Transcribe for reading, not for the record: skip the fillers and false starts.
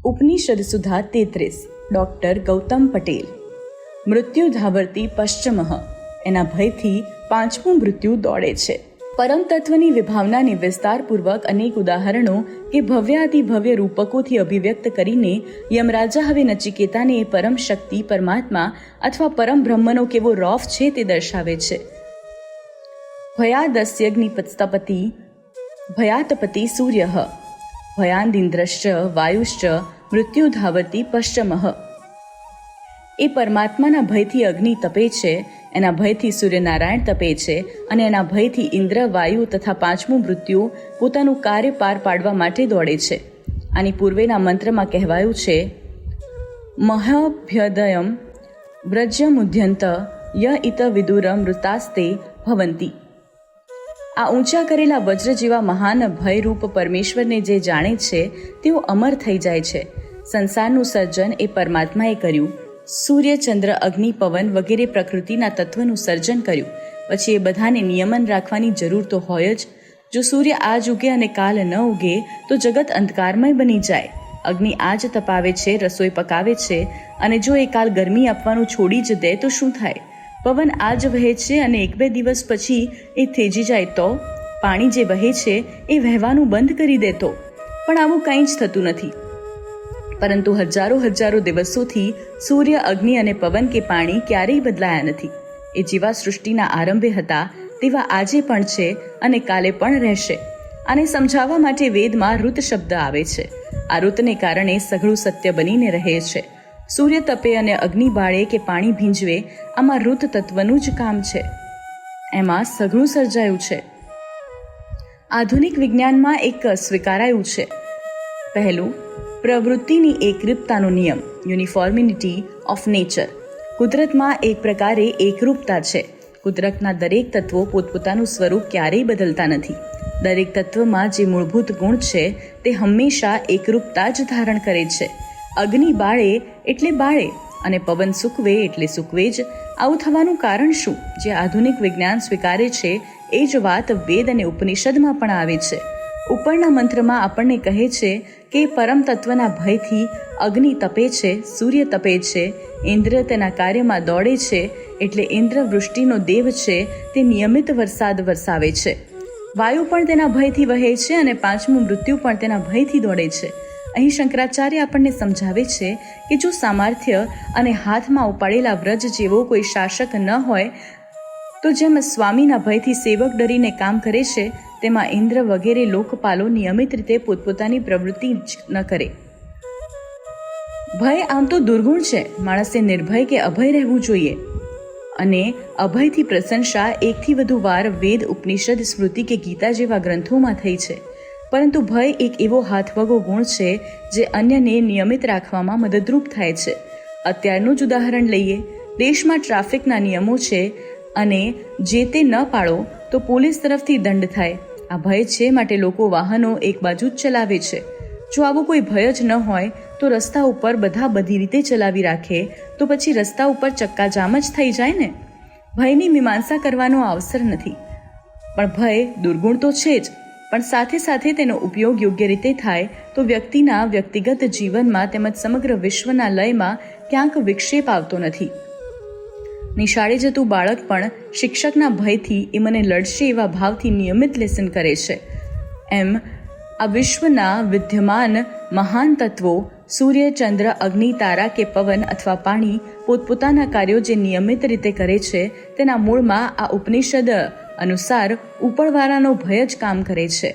ઉપનિષદ સુધા 33 doctor Gautam Patel. મૃત્યુ ધાવર્તી પશ્ચમઃ, એના ભયથી પાંચમું મૃત્યુ દોડે છે. પરમ તત્વની વિભાવનાને વિસ્તારપૂર્વક અનેક ઉદાહરણો કે ભવ્યાતિભવ્ય રૂપકોથી અભિવ્યક્ત કરીને યમરાજા હવે નચિકેતાને એ પરમ શક્તિ પરમાત્મા અથવા પરમ બ્રહ્મનો કેવો રોફ છે તે દર્શાવે છે. ભયાદસ્યગ્નિપતિ ભયાતપતિ સૂર્ય ભયાન્દિન્દ્રશ્ચ વાયુશ્ચ મૃત્યુ ધાવતી પશ્ચમઃ. એ પરમાત્માના ભયથી અગ્નિ તપે છે, એના ભયથી સૂર્યનારાયણ તપે છે અને એના ભયથી ઇન્દ્ર, વાયુ તથા પાંચમું મૃત્યુ પોતાનું કાર્ય પાર પાડવા માટે દોડે છે. આની પૂર્વેના મંત્રમાં કહેવાયું છે, મહાભ્યદયમ વ્રજ્યમુદ્યંત ય ઇત વિદુર મૃતાસ્તે ભવંતી. આ ઊંચા કરેલા વજ્ર જેવા મહાન ભયરૂપ પરમેશ્વરને જે જાણે છે તેઓ અમર થઈ જાય છે. સંસારનું સર્જન એ પરમાત્માએ કર્યું. સૂર્ય, ચંદ્ર, અગ્નિ, પવન વગેરે પ્રકૃતિના તત્વનું સર્જન કર્યું. પછી એ બધાને નિયમન રાખવાની જરૂર તો હોય જ. જો સૂર્ય આજ ઉગે અને કાલ ન ઉગે તો જગત અંધકારમય બની જાય. અગ્નિ આજ તપાવે છે, રસોઈ પકાવે છે, અને જો એ કાલ ગરમી આપવાનું છોડી જ દે તો શું થાય? પવન આજ વહે છે અને 1-2 દિવસ પછી એ થેજી જાય તો? પાણી જે વહે છે એ વહેવાનું બંધ કરી દે તો? પણ આવું કંઈ જ થતું નથી. પરંતુ હજારો દિવસોથી સૂર્ય, અગ્નિ અને પવન કે પાણી ક્યારેય બદલાયા નથી. એ જેવા સૃષ્ટિના આરંભે હતા તેવા આજે પણ છે અને કાલે પણ રહેશે. આને સમજાવવા માટે વેદમાં ઋત શબ્દ આવે છે. આ ઋતને કારણે સઘળું સત્ય બનીને રહે છે. સૂર્ય તપે અને અગ્નિ બાળે કે પાણી ભીંજવે, આમાં ઋત તત્વનું જ કામ છે. એમાં સઘળું સર્જાયું છે. આધુનિક વિજ્ઞાનમાં એક સ્વીકારાયું છે. પહેલું, પ્રવૃત્તિની એકરૂપતાનો નિયમ, યુનિફોર્મિટી ઓફ નેચર. કુદરતમાં એક પ્રકારે એકરૂપતા છે. કુદરતના દરેક તત્વો પોતપોતાનું સ્વરૂપ ક્યારેય બદલતા નથી. દરેક તત્વમાં જે મૂળભૂત ગુણ છે તે હંમેશા એકરૂપતા જ ધારણ કરે છે. અગ્નિ બાળે એટલે બાળે અને પવન સૂકવે એટલે સૂકવે જ. આવું થવાનું કારણ શું? જે આધુનિક વિજ્ઞાન સ્વીકારે છે એ જ વાત વેદ અને ઉપનિષદમાં પણ આવે છે. ઉપરના મંત્રમાં આપણને કહે છે કે પરમ તત્વના ભયથી અગ્નિ તપે છે, સૂર્ય તપે છે, ઇન્દ્ર તેના કાર્યમાં દોડે છે, એટલે ઇન્દ્ર વૃષ્ટિનો દેવ છે, તે નિયમિત વરસાદ વરસાવે છે. વાયુ પણ તેના ભયથી વહે છે અને પાંચમું મૃત્યુ પણ તેના ભયથી દોડે છે. અહીં શંકરાચાર્ય આપણને સમજાવે છે કે જો સામર્થ્ય અને હાથમાં ઉપાડેલા વ્રજ જેવો કોઈ શાસક ન હોય તો જેમ સ્વામીના ભયથી સેવક ડરીને કામ કરે છે, તેમાં ઇન્દ્ર વગેરે લોકપાલો નિયમિત રીતે પોતપોતાની પ્રવૃત્તિ જ ન કરે. ભય આમ તો દુર્ગુણ છે. માણસે નિર્ભય કે અભય રહેવું જોઈએ. અને અભયથી પ્રશંસા 1થી વધુ વાર વેદ, ઉપનિષદ, સ્મૃતિ કે ગીતા જેવા ગ્રંથોમાં થઈ છે. પરંતુ ભય એક એવો હાથવગો ગુણ છે જે અન્યને નિયમિત રાખવામાં મદદરૂપ થાય છે. અત્યારનું જ ઉદાહરણ લઈએ. દેશમાં ટ્રાફિકના નિયમો છે અને જે તે ન પાળો તો પોલીસ તરફથી દંડ થાય. આ ભય છે માટે લોકો વાહનો એક બાજુ જ ચલાવે છે. જો આવો કોઈ ભય જ ન હોય તો રસ્તા ઉપર બધા બધી રીતે ચલાવી રાખે તો પછી રસ્તા ઉપર ચક્કાજામ જ થઈ જાય ને. ભયની મીમાંસા કરવાનો અવસર નથી. પણ ભય દુર્ગુણ તો છે જ, પણ સાથે સાથે તેનો ઉપયોગ યોગ્ય રીતે થાય તો વ્યક્તિના વ્યક્તિગત જીવનમાં તેમજ સમગ્ર વિશ્વના લયમાં ક્યાંક વિક્ષેપ આવતો નથી. નિશાળે જતું બાળક પણ શિક્ષકના ભયથી એ મને લડશે એવા ભાવથી નિયમિત લેસન કરે છે. એમ આ વિશ્વના વિદ્યમાન મહાન તત્વો સૂર્ય, ચંદ્ર, અગ્નિ, તારા કે પવન અથવા પાણી પોતપોતાના કાર્યો જે નિયમિત રીતે કરે છે તેના મૂળમાં આ ઉપનિષદ અનુસાર ઉપરવાળાનો ભય જ કામ કરે છે.